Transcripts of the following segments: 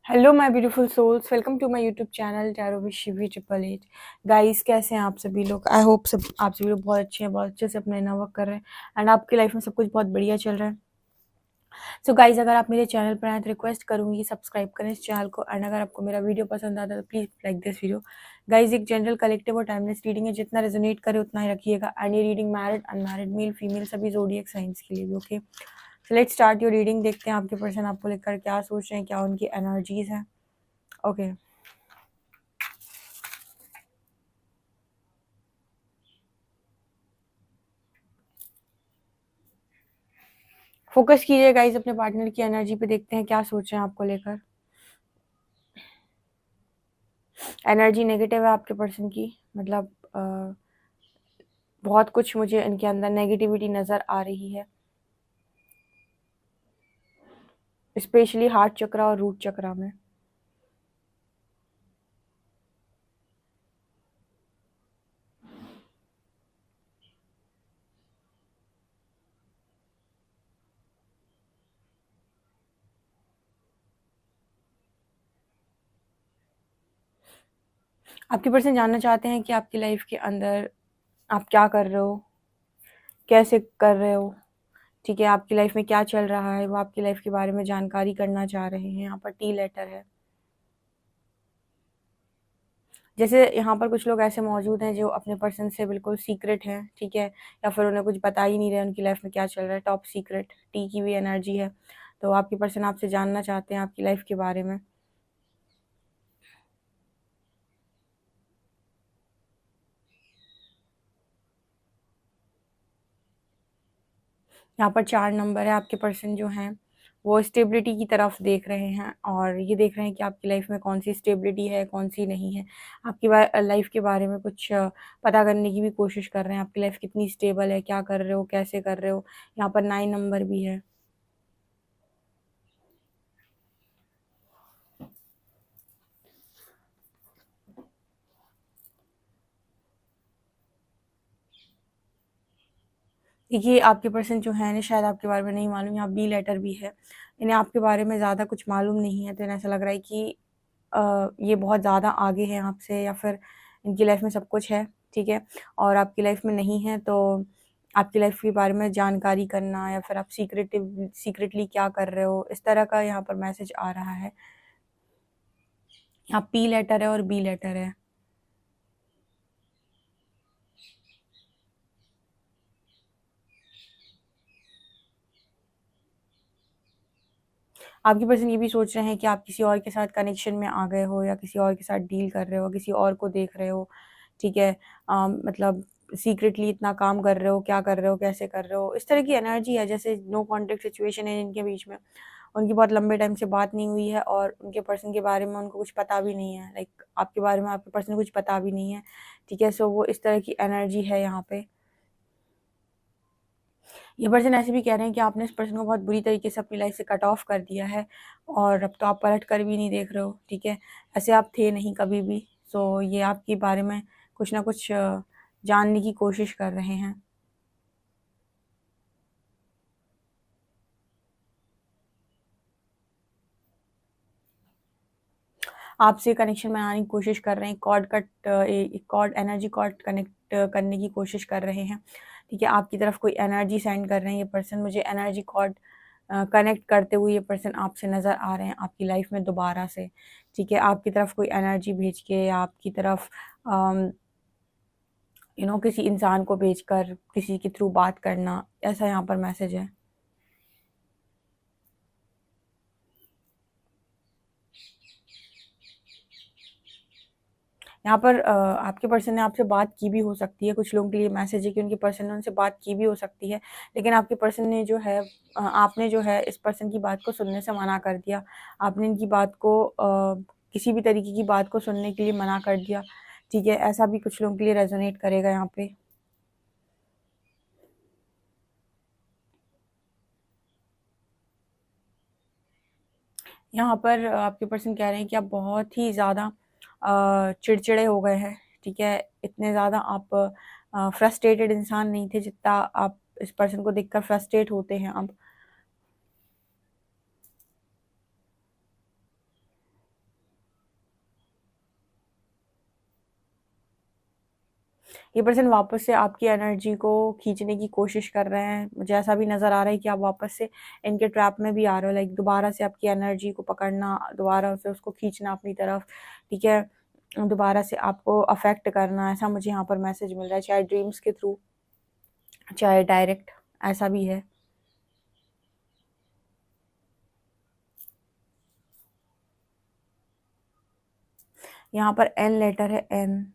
Hello my beautiful souls, welcome to my YouTube channel tarot with Shivi 888। Guys, कैसे हैं आप सभी लोग? आई होप सब आप सभी लोग बहुत अच्छे हैं, बहुत अच्छे से अपना इनर वर्क कर रहे हैं एंड आपकी लाइफ में सब कुछ बहुत बढ़िया चल रहा है। सो गाइस, अगर आप मेरे चैनल पर आए तो रिक्वेस्ट करूंगी सब्सक्राइब करें इस चैनल को एंड अगर आपको मेरा वीडियो पसंद आता है तो please like this video. Guys, एक जनरल कलेक्टिव और टाइमलेस रीडिंग है, जितना रेजोनेट करे उतना ही रखिएगा एंड ये reading married unmarried male female सभी ज़ोडिएक साइंस के लिए भी okay. So let's start your reading. देखते हैं आपके पर्सन आपको लेकर क्या सोच रहे हैं, क्या उनकी एनर्जीज हैं। ओके, फोकस कीजिए गाइस अपने पार्टनर की एनर्जी पे, देखते हैं क्या सोच रहे हैं आपको लेकर। एनर्जी नेगेटिव है आपके पर्सन की, मतलब बहुत कुछ मुझे इनके अंदर नेगेटिविटी नज़र आ रही है, स्पेशली हार्ट चक्रा और रूट चक्रा में। आपके पर्सन जानना चाहते हैं कि आपकी लाइफ के अंदर आप क्या कर रहे हो, कैसे कर रहे हो, ठीक है, आपकी लाइफ में क्या चल रहा है, वो आपकी लाइफ के बारे में जानकारी करना चाह रहे हैं। यहाँ पर टी लेटर है। जैसे यहाँ पर कुछ लोग ऐसे मौजूद हैं जो अपने पर्सन से बिल्कुल सीक्रेट हैं, ठीक है, या फिर उन्हें कुछ बता ही नहीं रहे उनकी लाइफ में क्या चल रहा है। टॉप सीक्रेट टी की भी एनर्जी है, तो आपके पर्सन आपसे जानना चाहते हैं आपकी लाइफ के बारे में। यहाँ पर 4 नंबर है। आपके पर्सन जो हैं वो स्टेबिलिटी की तरफ देख रहे हैं और ये देख रहे हैं कि आपकी लाइफ में कौन सी स्टेबिलिटी है, कौन सी नहीं है। आपकी लाइफ के बारे में कुछ पता करने की भी कोशिश कर रहे हैं। आपकी लाइफ कितनी स्टेबल है, क्या कर रहे हो, कैसे कर रहे हो। यहाँ पर 9 नंबर भी है। देखिए, आपके पर्सन जो है ना, शायद आपके बारे में नहीं मालूम। यहाँ बी लेटर भी है। इन्हें आपके बारे में ज़्यादा कुछ मालूम नहीं है, तो इन्हें ऐसा लग रहा है कि ये बहुत ज़्यादा आगे हैं आपसे, या फिर इनकी लाइफ में सब कुछ है, ठीक है, और आपकी लाइफ में नहीं है। तो आपकी लाइफ के बारे में जानकारी करना, या फिर आप सीक्रेटली क्या कर रहे हो, इस तरह का यहाँ पर मैसेज आ रहा है। यहाँ पी लेटर है और बी लेटर है। आपकी पर्सन ये भी सोच रहे हैं कि आप किसी और के साथ कनेक्शन में आ गए हो, या किसी और के साथ डील कर रहे हो, किसी और को देख रहे हो, ठीक है। मतलब सीक्रेटली इतना काम कर रहे हो, क्या कर रहे हो, कैसे कर रहे हो, इस तरह की एनर्जी है। जैसे नो कॉन्टेक्ट सिचुएशन है इनके बीच में। उनकी बहुत लंबे टाइम से बात नहीं हुई है और उनके पर्सन के बारे में उनको कुछ पता भी नहीं है। लाइक आपके बारे में आपके पर्सन को कुछ पता भी नहीं है, ठीक है। सो वो इस तरह की एनर्जी है यहाँ पे। ये पर्सन ऐसे भी कह रहे हैं कि आपने इस पर्सन को बहुत बुरी तरीके से अपनी लाइफ से कट ऑफ कर दिया है और अब तो आप पलट कर भी नहीं देख रहे हो, ठीक है। ऐसे आप थे नहीं कभी भी। सो ये आपके बारे में कुछ ना कुछ जानने की कोशिश कर रहे हैं। आपसे कनेक्शन बनाने की कोशिश कर रहे हैं। कॉर्ड एनर्जी कॉर्ड कनेक्ट करने की कोशिश कर रहे हैं, ठीक है। आपकी तरफ कोई एनर्जी सेंड कर रहे हैं ये पर्सन। मुझे एनर्जी कॉर्ड कनेक्ट करते हुए ये पर्सन आपसे नज़र आ रहे हैं आपकी लाइफ में दोबारा से, ठीक है। आपकी तरफ कोई एनर्जी भेज के, या आपकी तरफ किसी इंसान को भेजकर किसी के थ्रू बात करना, ऐसा यहाँ पर मैसेज है। यहाँ पर आपके पर्सन ने आपसे बात की भी हो सकती है। कुछ लोगों के लिए मैसेज है कि उनके पर्सन ने उनसे बात की भी हो सकती है, लेकिन आपके पर्सन ने जो है आपने जो है इस पर्सन की बात को सुनने से मना कर दिया। आपने इनकी बात को किसी भी तरीके की बात को सुनने के लिए मना कर दिया, ठीक है। ऐसा भी कुछ लोगों के लिए रेजोनेट करेगा यहाँ पे। यहाँ पर आपके पर्सन कह रहे हैं कि आप बहुत ही ज़्यादा चिड़चिड़े हो गए हैं, ठीक है। इतने ज़्यादा आप फ्रस्ट्रेटेड इंसान नहीं थे जितना आप इस पर्सन को देखकर फ्रस्ट्रेट होते हैं अब। ये पर्सन वापस से आपकी एनर्जी को खींचने की कोशिश कर रहे हैं। मुझे ऐसा भी नज़र आ रहा है कि आप वापस से इनके ट्रैप में भी आ रहे हो, लाइक दोबारा से आपकी एनर्जी को पकड़ना, दोबारा से उसको खींचना अपनी तरफ, ठीक है, दोबारा से आपको अफेक्ट करना, ऐसा मुझे यहाँ पर मैसेज मिल रहा है, चाहे ड्रीम्स के थ्रू, चाहे डायरेक्ट, ऐसा भी है। यहाँ पर एन लेटर है, एन।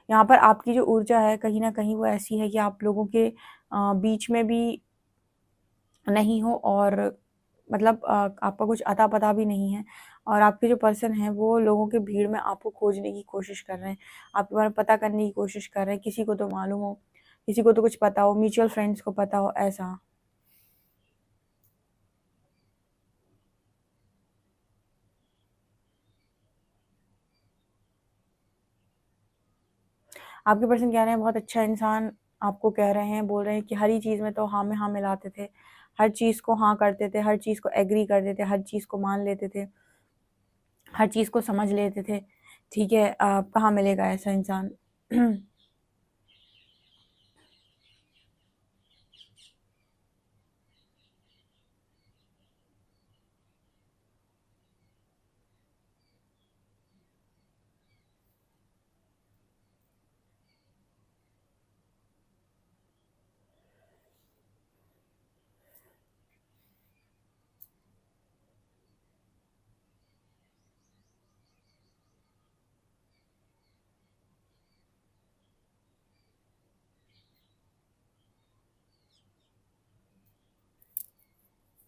यहाँ पर आपकी जो ऊर्जा है कहीं न कहीं वो ऐसी है कि आप लोगों के बीच में भी नहीं हो, और मतलब आपका कुछ अता-पता भी नहीं है, और आपके जो पर्सन हैं वो लोगों की भीड़ में आपको खोजने की कोशिश कर रहे हैं, आपके बारे में पता करने की कोशिश कर रहे हैं, किसी को तो मालूम हो, किसी को तो कुछ पता हो, म्यूचुअल फ्रेंड्स को पता हो, ऐसा। आपके पर्सन कह रहे हैं बहुत अच्छा इंसान, आपको कह रहे हैं, बोल रहे हैं कि हर ही चीज़ में तो हाँ में हाँ मिलाते थे, हर चीज़ को हाँ करते थे, हर चीज़ को एग्री करते थे, हर चीज़ को मान लेते थे, हर चीज़ को समझ लेते थे, ठीक है। कहाँ मिलेगा ऐसा इंसान?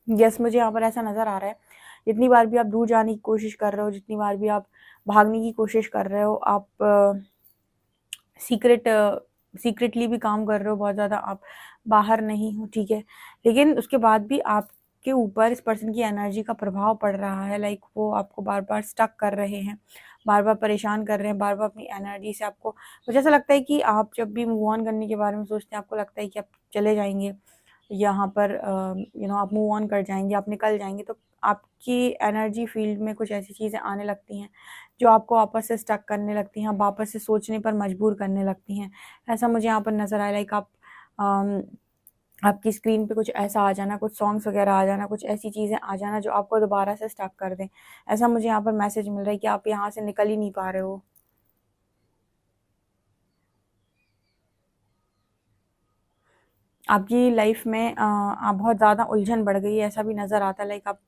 यस, मुझे यहाँ पर ऐसा नज़र आ रहा है, जितनी बार भी आप दूर जाने की कोशिश कर रहे हो, जितनी बार भी आप भागने की कोशिश कर रहे हो, आप सीक्रेट सीक्रेटली भी काम कर रहे हो, बहुत ज़्यादा आप बाहर नहीं हो, ठीक है। लेकिन उसके बाद भी आपके ऊपर इस पर्सन की एनर्जी का प्रभाव पड़ रहा है, लाइक वो आपको बार-बार स्टक कर रहे हैं, बार-बार परेशान कर रहे हैं, बार-बार अपनी एनर्जी से आपको, मुझे ऐसा लगता है कि आप जब भी मूव ऑन करने के बारे में सोचते हैं, आपको लगता है कि आप चले जाएँगे, यहाँ पर आप मूव ऑन कर जाएँगे, आप निकल जाएँगे, तो आपकी एनर्जी फ़ील्ड में कुछ ऐसी चीज़ें आने लगती हैं, जो आपको वापस से स्टक करने लगती हैं, वापस से सोचने पर मजबूर करने लगती हैं। ऐसा मुझे यहाँ पर नज़र आया, लाइक अम, आपकी स्क्रीन पे कुछ ऐसा आ जाना, कुछ सॉन्ग्स वग़ैरह आ जाना, कुछ ऐसी चीज़ें आ जाना जो आपको दोबारा से स्टक कर दें। ऐसा मुझे यहाँ पर मैसेज मिल रहा है कि आप यहाँ से निकल ही नहीं पा रहे हो। आपकी लाइफ़ में आप बहुत ज़्यादा उलझन बढ़ गई है, ऐसा भी नज़र आता है, लाइक आप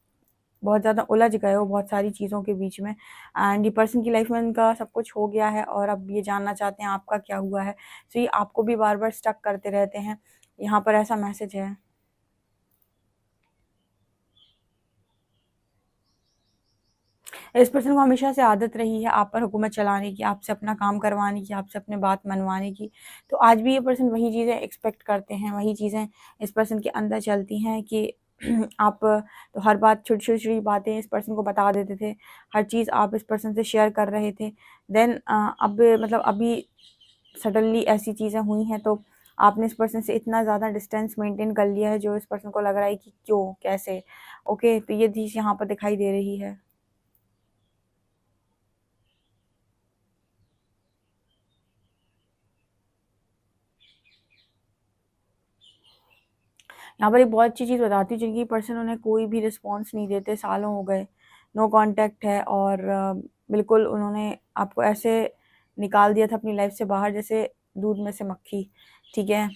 बहुत ज़्यादा उलझ गए हो बहुत सारी चीज़ों के बीच में, एंड ये पर्सन की लाइफ में उनका सब कुछ हो गया है और अब ये जानना चाहते हैं आपका क्या हुआ है। सो ये आपको भी बार-बार स्टक करते रहते हैं। यहाँ पर ऐसा मैसेज है। इस पर्सन को हमेशा से आदत रही है आप पर हुकूमत चलाने की, आपसे अपना काम करवाने की, आपसे अपनी बात मनवाने की। तो आज भी ये पर्सन वही चीज़ें एक्सपेक्ट करते हैं, वही चीज़ें इस पर्सन के अंदर चलती हैं कि आप तो हर बात, छोटी-छोटी बातें इस पर्सन को बता देते थे। हर चीज़ आप इस पर्सन से शेयर कर रहे थे। देन अब मतलब अभी सडनली ऐसी चीज़ें हुई हैं, तो आपने इस पर्सन से इतना ज़्यादा डिस्टेंस मेंटेन कर लिया है जो इस पर्सन को लग रहा है कि क्यों? कैसे? ओके, तो ये चीज़ यहाँ पर दिखाई दे रही है। यहाँ पर एक बहुत अच्छी चीज़ बताती हूँ, जिनकी पर्सन उन्हें कोई भी रिस्पॉन्स नहीं देते, सालों हो गए, नो कॉन्टैक्ट है, और बिल्कुल उन्होंने आपको ऐसे निकाल दिया था अपनी लाइफ से बाहर जैसे दूध में से मक्खी, ठीक है?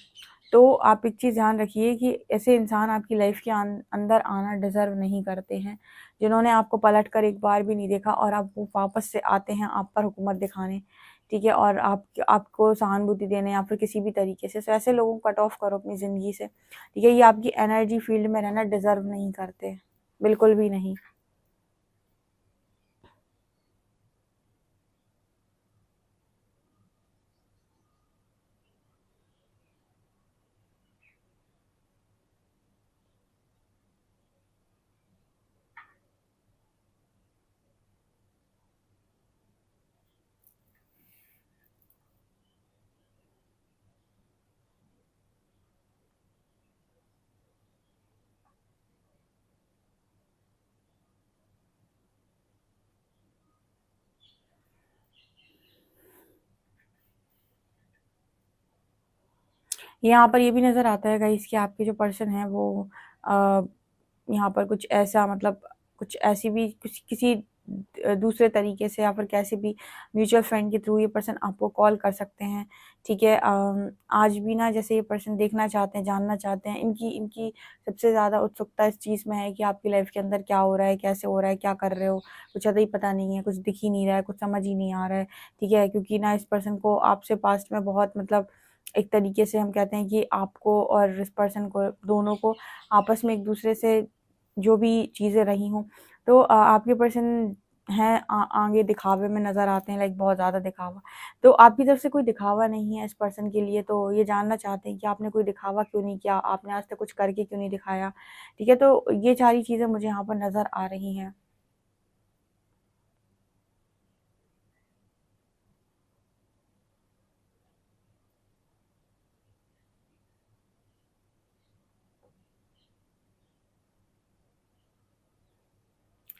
तो आप एक चीज़ ध्यान रखिए कि ऐसे इंसान आपकी लाइफ के अंदर आना डिज़र्व नहीं करते हैं, जिन्होंने आपको पलट कर एक बार भी नहीं देखा और अब वो वापस से आते हैं आप पर हुकूमत दिखाने, ठीक है? और आपको सहानुभूति देने या फिर किसी भी तरीके से, तो ऐसे लोगों को कट ऑफ करो अपनी ज़िंदगी से, ठीक है? ये आपकी एनर्जी फ़ील्ड में रहना डिज़र्व नहीं करते, बिल्कुल भी नहीं। यहाँ पर ये भी नज़र आता है गाइस कि आपके जो पर्सन है वो यहाँ पर कुछ ऐसा मतलब कुछ ऐसी भी कुछ किसी दूसरे तरीके से या फिर कैसे भी म्यूचुअल फ्रेंड के थ्रू ये पर्सन आपको कॉल कर सकते हैं, ठीक है। आज भी ना जैसे ये पर्सन देखना चाहते हैं, जानना चाहते हैं, इनकी इनकी सबसे ज़्यादा उत्सुकता इस चीज़ में है कि आपकी लाइफ के अंदर क्या हो रहा है, कैसे हो रहा है, क्या कर रहे हो, कुछ ज़्यादा ही पता नहीं है, कुछ दिख ही नहीं रहा है, कुछ समझ ही नहीं आ रहा है, ठीक है। क्योंकि ना इस पर्सन को आपसे पास्ट में बहुत मतलब एक तरीके से हम कहते हैं कि आपको और इस पर्सन को दोनों को आपस में एक दूसरे से जो भी चीज़ें रही हों, तो आपके पर्सन हैं आगे दिखावे में नज़र आते हैं, लाइक बहुत ज़्यादा दिखावा। तो आपकी तरफ से कोई दिखावा नहीं है इस पर्सन के लिए, तो ये जानना चाहते हैं कि आपने कोई दिखावा क्यों नहीं किया, आपने आज तक कुछ करके क्यों नहीं दिखाया, ठीक है। तो ये सारी चीज़ें मुझे यहाँ पर नज़र आ रही हैं।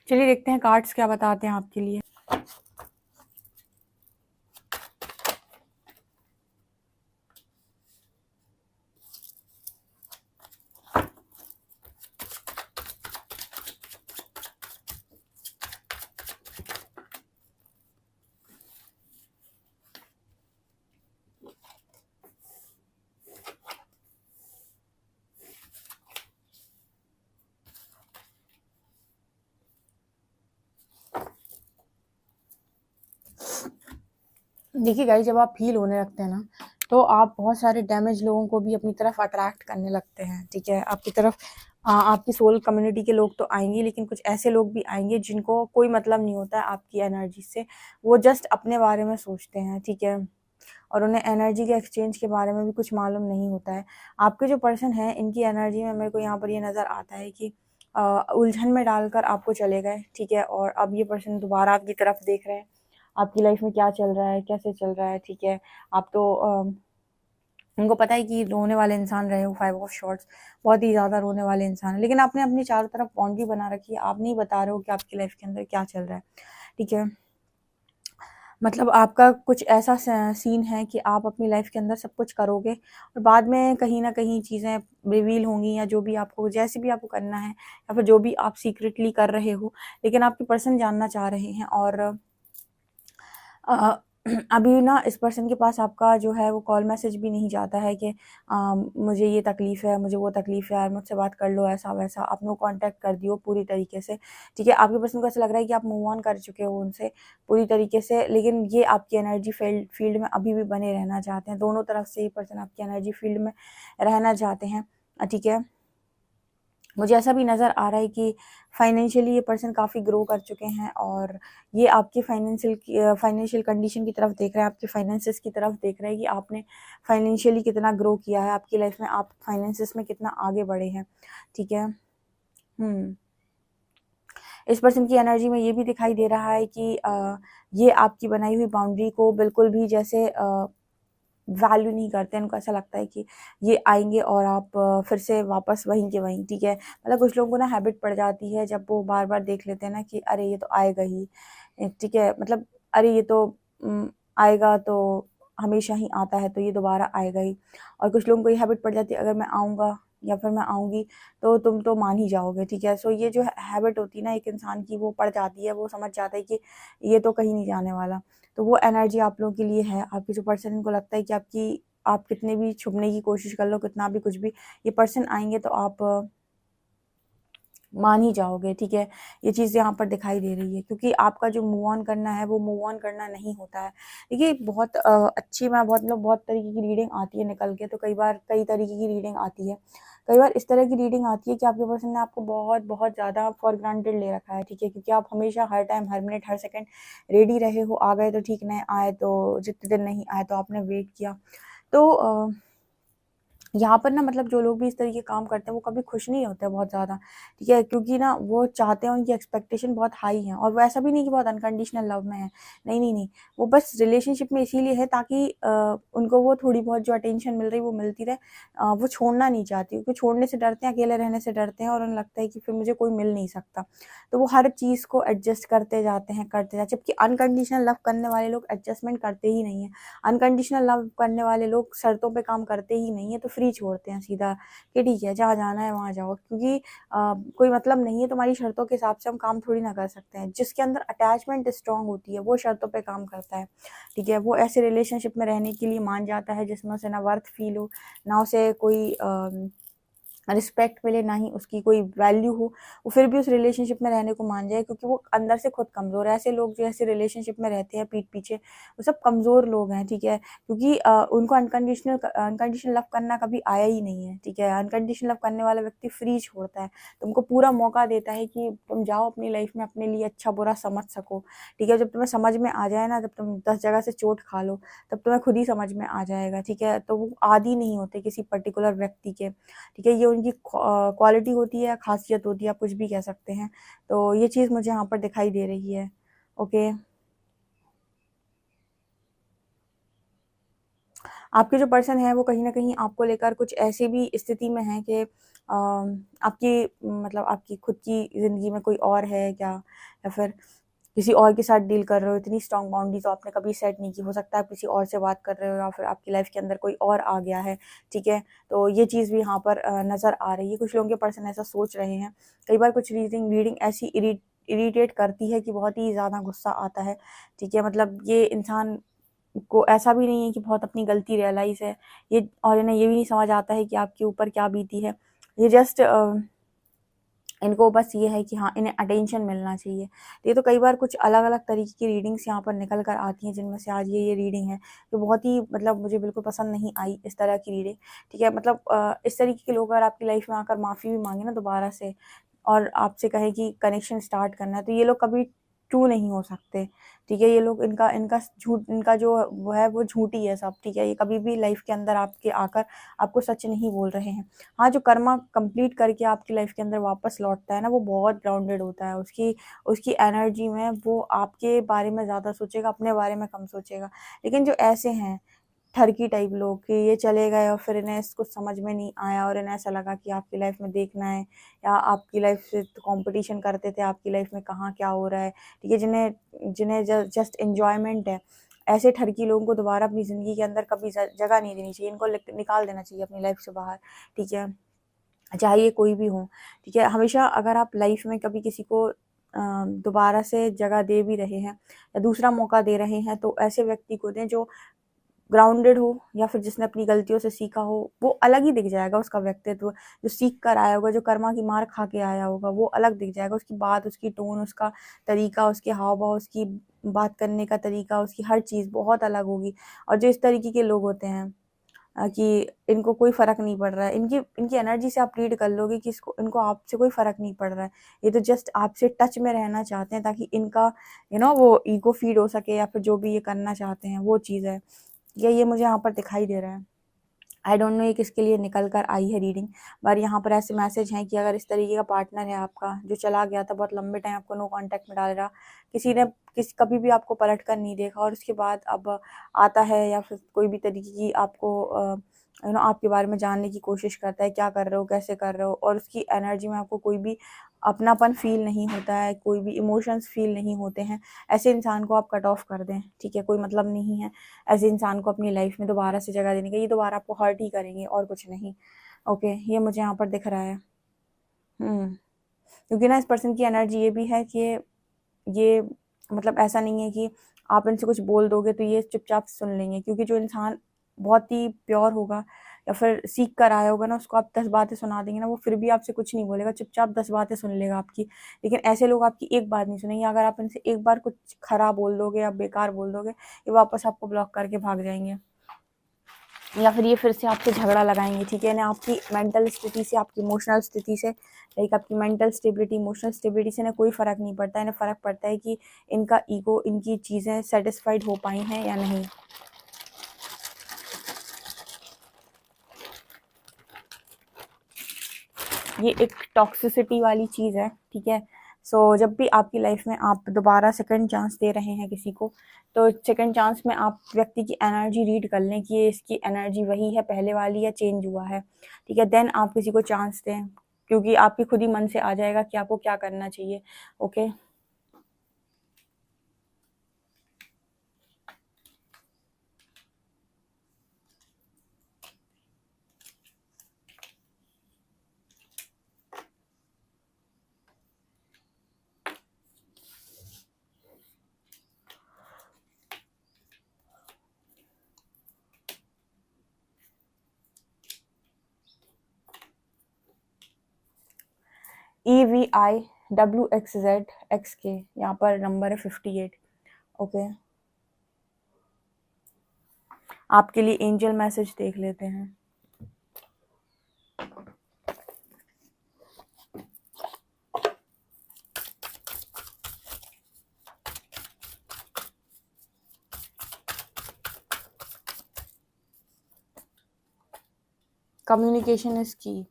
चलिए देखते हैं कार्ड्स क्या बताते हैं आपके लिए। देखिए गाइस, जब आप हील होने लगते हैं ना, तो आप बहुत सारे डैमेज लोगों को भी अपनी तरफ अट्रैक्ट करने लगते हैं, ठीक है। आपकी तरफ आपकी सोल कम्युनिटी के लोग तो आएंगे, लेकिन कुछ ऐसे लोग भी आएंगे जिनको कोई मतलब नहीं होता है आपकी एनर्जी से, वो जस्ट अपने बारे में सोचते हैं, ठीक है। और उन्हें एनर्जी के एक्सचेंज के बारे में भी कुछ मालूम नहीं होता है। आपके जो पर्सन है, इनकी एनर्जी में मेरे को यहाँ पर ये नज़र आता है कि उलझन में डालकर आपको चले गए, ठीक है। और अब ये पर्सन दोबारा आपकी तरफ देख रहे हैं, आपकी लाइफ में क्या चल रहा है, कैसे चल रहा है, ठीक है। आप तो उनको पता है कि रोने वाले इंसान रहे हो, 5 ऑफ शॉर्ट्स बहुत ही ज़्यादा रोने वाले इंसान है, लेकिन आपने अपनी चारों तरफ बाउंड्री बना रखी है, आप नहीं बता रहे हो कि आपकी लाइफ के अंदर क्या चल रहा है, ठीक है। मतलब आपका कुछ ऐसा सीन है कि आप अपनी लाइफ के अंदर सब कुछ करोगे और बाद में कहीं ना कहीं चीज़ें रिवील होंगी, या जो भी आपको जैसे भी आपको करना है, या फिर जो भी आप सीक्रेटली कर रहे हो, लेकिन आपके पर्सन जानना चाह रहे हैं। और अ, अभी ना इस पर्सन के पास आपका जो है वो कॉल मैसेज भी नहीं जाता है कि मुझे ये तकलीफ़ है, मुझे वो तकलीफ़ है यार, मुझसे बात कर लो, ऐसा वैसा। आपने वो कॉन्टैक्ट कर दियो पूरी तरीके से, ठीक है। आपके पर्सन को ऐसा लग रहा है कि आप मूव ऑन कर चुके हो उनसे पूरी तरीके से, लेकिन ये आपकी एनर्जी फील्ड में अभी भी बने रहना चाहते हैं। दोनों तरफ से ये पर्सन आपकी एनर्जी फील्ड में रहना चाहते हैं, ठीक है। मुझे ऐसा भी नज़र आ रहा है कि फाइनेंशियली ये पर्सन काफ़ी ग्रो कर चुके हैं, और ये आपकी फाइनेंशियल कंडीशन की तरफ देख रहे हैं, आपके फाइनेंसेस की तरफ देख रहे हैं कि आपने फाइनेंशियली कितना ग्रो किया है, आपकी लाइफ में आप फाइनेंसेस में कितना आगे बढ़े हैं, ठीक है। इस पर्सन की एनर्जी में ये भी दिखाई दे रहा है कि ये आपकी बनाई हुई बाउंड्री को बिल्कुल भी जैसे वैल्यू नहीं करते हैं। उनको ऐसा लगता है कि ये आएँगे और आप फिर से वापस वहीं के वहीं, ठीक है। मतलब कुछ लोगों को ना हैबिट पड़ जाती है, जब वो बार-बार देख लेते हैं ना कि अरे ये तो आएगा ही, ठीक है। मतलब अरे ये तो आएगा तो हमेशा ही आता है, तो ये दोबारा आएगा ही। और कुछ लोगों को ये हैबिट पड़ जाती है, अगर मैं आऊँगा या फिर मैं आऊँगी तो तुम तो मान ही जाओगे, ठीक है। सो ये जो हैबिट होती है ना एक इंसान की, वो पड़ जाती है, वो समझ जाता है कि ये तो कहीं नहीं जाने वाला। तो वो एनर्जी आप लोगों के लिए है। आपके जो पर्सन, इनको लगता है कि आप कितने भी छुपने की कोशिश कर लो, कितना भी कुछ भी, ये पर्सन आएँगे तो आप मान ही जाओगे, ठीक है। ये चीज़ यहाँ पर दिखाई दे रही है, क्योंकि आपका जो मूव ऑन करना है, वो मूव ऑन करना नहीं होता है। देखिए बहुत अच्छी, मैं बहुत मतलब बहुत तरीके की रीडिंग आती है निकल के, तो कई बार कई तरीके की रीडिंग आती है। कई बार इस तरह की रीडिंग आती है कि आपके पर्सन ने आपको बहुत ज़्यादा फॉर ग्रांटेड ले रखा है, ठीक है। क्योंकि आप हमेशा हर टाइम, हर मिनट, हर सेकंड रेडी रहे हो, आ गए तो ठीक, नहीं आए तो जितने दिन नहीं आए तो आपने वेट किया। तो यहाँ पर ना मतलब जो लोग भी इस तरीके के काम करते हैं वो कभी खुश नहीं होते बहुत ज़्यादा, ठीक है? क्योंकि ना वो चाहते हैं, उनकी एक्सपेक्टेशन बहुत हाई है, और वो ऐसा भी नहीं कि बहुत अनकंडीशनल लव में है। नहीं, नहीं, नहीं। वो बस रिलेशनशिप में इसीलिए है ताकि उनको वो थोड़ी बहुत जो अटेंशन मिल रही है वो मिलती रहे। वो छोड़ना नहीं चाहती, क्योंकि छोड़ने से डरते हैं, अकेले रहने से डरते हैं, और उन्हें लगता है कि फिर मुझे कोई मिल नहीं सकता। तो वो हर चीज़ को एडजस्ट करते जाते हैं, करते जाते हैं। जबकि अनकंडीशनल लव करने वाले लोग एडजस्टमेंट करते ही नहीं हैं। अनकंडीशनल लव करने वाले लोग शर्तों पे काम करते ही नहीं है, तो फ्री छोड़ते हैं सीधा कि ठीक है, जहाँ जाना है वहाँ जाओ, क्योंकि कोई मतलब नहीं है तुम्हारी शर्तों के हिसाब से, हम काम थोड़ी ना कर सकते हैं। जिसके अंदर अटैचमेंट स्ट्रांग होती है वो शर्तों पे काम करता है, ठीक है? वो ऐसे रिलेशनशिप में रहने के लिए मान जाता है जिसमें उसे ना वर्थ फील हो, ना उसे कोई रिस्पेक्ट मिले, ना ही उसकी कोई वैल्यू हो, वो फिर भी उस रिलेशनशिप में रहने को मान जाए, क्योंकि वो अंदर से खुद कमज़ोर है। ऐसे लोग जो ऐसे रिलेशनशिप में रहते हैं पीठ पीछे, वो सब कमज़ोर लोग हैं, ठीक है? क्योंकि उनको अनकंडीशनल लव करना कभी आया ही नहीं है, ठीक है? अनकंडीशनल लव करने वाला व्यक्ति फ्री छोड़ता है, तुमको पूरा मौका देता है कि तुम जाओ अपनी लाइफ में, अपने लिए अच्छा बुरा समझ सको, ठीक है? जब तुम्हें समझ में आ जाए ना, जब तुम 10 जगह से चोट खा लो, तब तुम्हें खुद ही समझ में आ जाएगा, ठीक है? तो वो आदी नहीं होते किसी पर्टिकुलर व्यक्ति के, ठीक है? ये उनकी क्वालिटी होती है, खासियत होती है, आप कुछ भी कह सकते हैं। तो ये चीज़ मुझे यहाँ पर दिखाई दे रही है। ओके। आपके जो पर्सन है वो कहीं न कहीं आपको लेकर कुछ ऐसी भी स्थिति में है कि आपकी मतलब आपकी खुद की ज़िंदगी में कोई और है क्या? या फिर किसी और के साथ डील कर रहे हो, इतनी स्ट्रॉन्ग बाउंड्री तो आपने कभी सेट नहीं की। हो सकता है आप किसी और से बात कर रहे हो, या फिर आपकी लाइफ़ के अंदर कोई और आ गया है, ठीक है? तो ये चीज़ भी यहाँ पर नज़र आ रही है। कुछ लोगों के पर्सन ऐसा सोच रहे हैं। कई बार कुछ रीडिंग ऐसी इरिटेट करती है कि बहुत ही ज़्यादा गुस्सा आता है, ठीक है? मतलब ये इंसान को ऐसा भी नहीं है कि बहुत अपनी गलती रियलाइज़ है, ये और इन्हें ये भी नहीं समझ आता है कि आपके ऊपर क्या बीती है। ये जस्ट इनको बस ये है कि हाँ, इन्हें अटेंशन मिलना चाहिए। तो ये तो कई बार कुछ अलग-अलग तरीके की रीडिंग्स यहाँ पर निकल कर आती हैं, जिनमें से आज ये रीडिंग है, जो बहुत ही मतलब मुझे बिल्कुल पसंद नहीं आई इस तरह की रीडिंग, ठीक है? मतलब इस तरीके के लोग अगर आपकी लाइफ़ में आकर माफ़ी भी माँगे ना दोबारा से, और आपसे कहें कि कनेक्शन स्टार्ट करना है, तो ये लोग कभी ट्रू नहीं हो सकते, ठीक है? ये लोग इनका इनका झूठ, इनका जो वो है वो झूठी है सब, ठीक है? ये कभी भी लाइफ़ के अंदर आपके आकर आपको सच नहीं बोल रहे हैं। हाँ, जो कर्मा कंप्लीट करके आपकी लाइफ़ के अंदर वापस लौटता है ना, वो बहुत ग्राउंडेड होता है। उसकी उसकी एनर्जी में वो आपके बारे में ज़्यादा सोचेगा, अपने बारे में कम सोचेगा। लेकिन जो ऐसे हैं ठरकी टाइप लोग कि ये चले गए और फिर इन्हें कुछ समझ में नहीं आया, और इन्हें ऐसा लगा कि आपकी लाइफ में देखना है, या आपकी लाइफ से तो कंपटीशन करते थे, आपकी लाइफ में कहाँ क्या हो रहा है, ठीक है? जिन्हें जिन्हें जस्ट एन्जॉयमेंट है, ऐसे ठरकी लोगों को दोबारा अपनी ज़िंदगी के अंदर कभी जगह नहीं देनी चाहिए। इनको निकाल देना चाहिए अपनी लाइफ से बाहर, ठीक है? चाहे ये कोई भी हो, ठीक है? हमेशा अगर आप लाइफ में कभी किसी को दोबारा से जगह दे भी रहे हैं, या दूसरा मौका दे रहे हैं, तो ऐसे व्यक्ति को दें जो ग्राउंडेड हो, या फिर जिसने अपनी गलतियों से सीखा हो। वो अलग ही दिख जाएगा उसका व्यक्तित्व, जो सीख कर आया होगा, जो कर्मा की मार खा के आया होगा, वो अलग दिख जाएगा। उसकी बात, उसकी टोन, उसका तरीका, उसके हाव-भाव, उसकी बात करने का तरीका, उसकी हर चीज़ बहुत अलग होगी। और जो इस तरीके के लोग होते हैं कि इनको कोई फ़र्क नहीं पड़ रहा है, इनकी इनकी एनर्जी से आप रीड कर लोगे कि इसको इनको आपसे कोई फ़र्क नहीं पड़ रहा है। ये तो जस्ट आपसे टच में रहना चाहते हैं, ताकि इनका वो ईगो फ़ीड हो सके, या फिर जो भी ये करना चाहते हैं वो चीज़ है। ये मुझे यहाँ पर दिखाई दे रहा है। आई डोंट नो ये किसके लिए निकल कर आई है रीडिंग, पर यहाँ पर ऐसे मैसेज हैं कि अगर इस तरीके का पार्टनर है आपका, जो चला गया था, बहुत लंबे टाइम आपको नो कॉन्टैक्ट में डाल रहा, किसी ने कभी भी आपको पलट कर नहीं देखा, और उसके बाद अब आता है, या फिर कोई भी तरीके की आपको आपके बारे में जानने की कोशिश करता है, क्या कर रहे हो, कैसे कर रहे हो, और उसकी एनर्जी में आपको कोई भी अपनापन फ़ील नहीं होता है, कोई भी इमोशंस फ़ील नहीं होते हैं। ऐसे इंसान को आप कट ऑफ कर दें, ठीक है? कोई मतलब नहीं है ऐसे इंसान को अपनी लाइफ में दोबारा से जगह देने का, ये दोबारा आपको हर्ट ही करेंगे और कुछ नहीं। ओके, ये मुझे यहाँ पर दिख रहा है। क्योंकि ना इस पर्सन की एनर्जी ये भी है कि ये मतलब ऐसा नहीं है कि आप इनसे कुछ बोल दोगे तो ये चुपचाप सुन लेंगे, क्योंकि जो इंसान बहुत ही प्योर होगा, या फिर सीख कर आया होगा ना, उसको आप 10 बातें सुना देंगे ना, वो फिर भी आपसे कुछ नहीं बोलेगा, चुपचाप 10 बातें सुन लेगा आपकी। लेकिन ऐसे लोग आपकी एक बात नहीं सुनेंगे। अगर आप इनसे एक बार कुछ खराब बोल दोगे या बेकार बोल दोगे, ये वापस आपको ब्लॉक करके भाग जाएँगे, या फिर ये फिर से आपसे झगड़ा लगाएँगे, ठीक है? ना आपकी मेंटल स्थिति से, आपकी इमोशनल स्थिति से, लाइक आपकी मेंटल स्टेबिलिटी, इमोशनल स्टेबिलिटी से इन्हें कोई फ़र्क नहीं पड़ता है। इन्हें फ़र्क पड़ता है कि इनका ईगो, इनकी चीज़ें सैटिस्फाइड हो पाई हैं या नहीं। ये एक टॉक्सिसिटी वाली चीज़ है, ठीक है। सो जब भी आपकी लाइफ में आप दोबारा सेकंड चांस दे रहे हैं किसी को, तो सेकंड चांस में आप व्यक्ति की एनर्जी रीड कर लें कि ये इसकी एनर्जी वही है पहले वाली या चेंज हुआ है, ठीक है। देन आप किसी को चांस दें, क्योंकि आपके खुद ही मन से आ जाएगा कि आपको क्या करना चाहिए। ओके, EVIWXZXK, यहाँ पर नंबर है 58। ओके, आपके लिए एंजल मैसेज देख लेते हैं। कम्युनिकेशन इज की।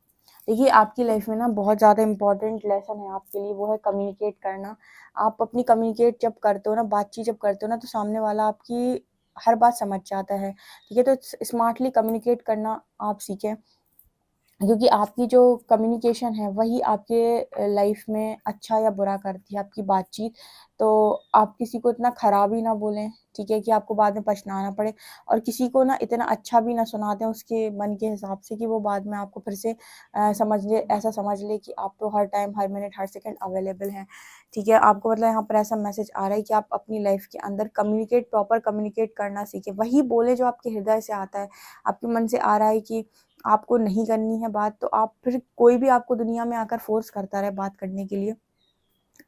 देखिए, आपकी लाइफ में ना बहुत ज़्यादा इंपॉर्टेंट लेसन है आपके लिए, वो है कम्युनिकेट करना। आप अपनी कम्युनिकेट जब करते हो ना, बातचीत जब करते हो ना, तो सामने वाला आपकी हर बात समझ जाता है, ठीक है। तो स्मार्टली कम्युनिकेट करना आप सीखें, क्योंकि आपकी जो कम्युनिकेशन है वही आपके लाइफ में अच्छा या बुरा करती है, आपकी बातचीत। तो आप किसी को इतना ख़राब ही ना बोलें, ठीक है, कि आपको बाद में पछताना पड़े, और किसी को ना इतना अच्छा भी ना सुना दें उसके मन के हिसाब से कि वो बाद में आपको फिर से समझ ले, ऐसा समझ ले कि आप तो हर टाइम, हर मिनट, हर सेकंड अवेलेबल हैं, ठीक है। आपको मतलब यहाँ पर ऐसा मैसेज आ रहा है कि आप अपनी लाइफ के अंदर कम्युनिकेट, प्रॉपर कम्युनिकेट करना सीखें। वही बोले जो आपके हृदय से आता है, आपके मन से आ रहा है कि आपको नहीं करनी है बात, तो आप फिर, कोई भी आपको दुनिया में आकर फोर्स करता रहे बात करने के लिए,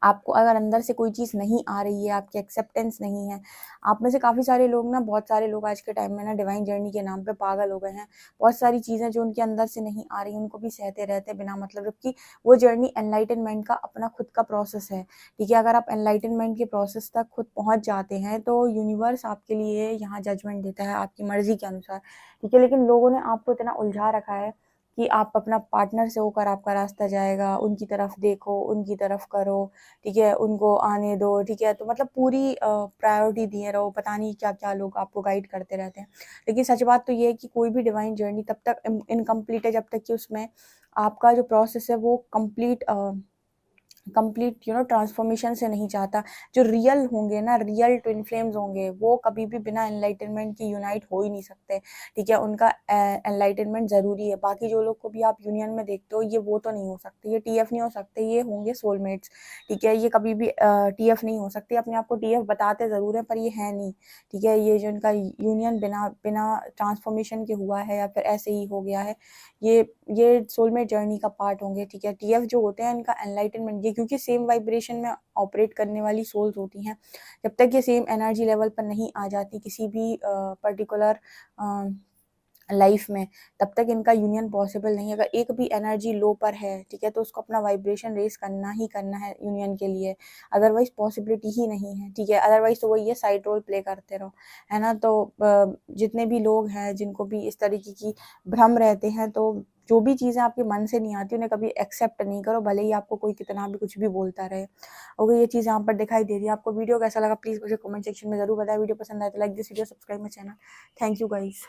आपको अगर अंदर से कोई चीज़ नहीं आ रही है, आपकी एक्सेप्टेंस नहीं है। आप में से काफ़ी सारे लोग ना, बहुत सारे लोग आज के टाइम में ना डिवाइन जर्नी के नाम पे पागल हो गए हैं। बहुत सारी चीज़ें जो उनके अंदर से नहीं आ रही, उनको भी सहते रहते हैं बिना मतलब, जबकि वो जर्नी एनलाइटनमेंट का अपना खुद का प्रोसेस है, ठीक है। अगर आप एनलाइटनमेंट के प्रोसेस तक खुद पहुँच जाते हैं, तो यूनिवर्स आपके लिए यहाँ जजमेंट देता है आपकी मर्ज़ी के अनुसार, ठीक है। लेकिन लोगों ने आपको इतना उलझा रखा है कि आप अपना पार्टनर से होकर आपका रास्ता जाएगा, उनकी तरफ देखो, उनकी तरफ करो, ठीक है, उनको आने दो, ठीक है। तो मतलब पूरी प्रायोरिटी दिए रहो, पता नहीं क्या-क्या लोग आपको गाइड करते रहते हैं। लेकिन सच बात तो ये है कि कोई भी डिवाइन जर्नी तब तक इनकम्प्लीट है जब तक कि उसमें आपका जो प्रोसेस है वो कंप्लीट ट्रांसफॉर्मेशन से नहीं चाहता। जो रियल होंगे ना, रियल ट्विन फ्लेम्स होंगे, वो कभी भी बिना एनलाइटनमेंट के यूनाइट हो ही नहीं सकते, ठीक है। उनका एनलाइटनमेंट ज़रूरी है। बाकी जो लोग को भी आप यूनियन में देखते हो, ये वो तो नहीं हो सकते, ये टीएफ नहीं हो सकते, ये होंगे सोलमेट्स, ठीक है। ये कभी भी टीएफ नहीं हो सकते। अपने आप को टीएफ बताते ज़रूर हैं, पर ये है नहीं, ठीक है। ये जो इनका यूनियन बिना बिना ट्रांसफॉर्मेशन के हुआ है, या फिर ऐसे ही हो गया है, ये सोलमेट जर्नी का पार्ट होंगे, ठीक है। टीएफ जो होते हैं, इनका एनलाइटनमेंट, ये क्योंकि सेम वाइब्रेशन में ऑपरेट करने वाली सोल्स होती हैं, जब तक ये सेम एनर्जी लेवल पर नहीं आ जाती किसी भी पर्टिकुलर लाइफ में, तब तक इनका यूनियन पॉसिबल नहीं है। अगर एक भी एनर्जी लो पर है, ठीक है, तो उसको अपना वाइब्रेशन रेस करना ही करना है यूनियन के लिए, अदरवाइज पॉसिबिलिटी ही नहीं है, ठीक है। अदरवाइज तो वही है, साइड रोल प्ले करते रहो, है ना। तो जितने भी लोग हैं जिनको भी इस तरीके की भ्रम रहते हैं, तो जो भी चीज़ें आपके मन से नहीं आती उन्हें कभी एक्सेप्ट नहीं करो, भले ही आपको कोई कितना भी कुछ भी बोलता रहे। ओके, ये चीज़ यहाँ पर दिखाई दे रही है। आपको वीडियो कैसा लगा प्लीज़ मुझे कमेंट सेक्शन में ज़रूर बताएं। वीडियो पसंद आए तो like this video, subscribe my channel. Thank you guys.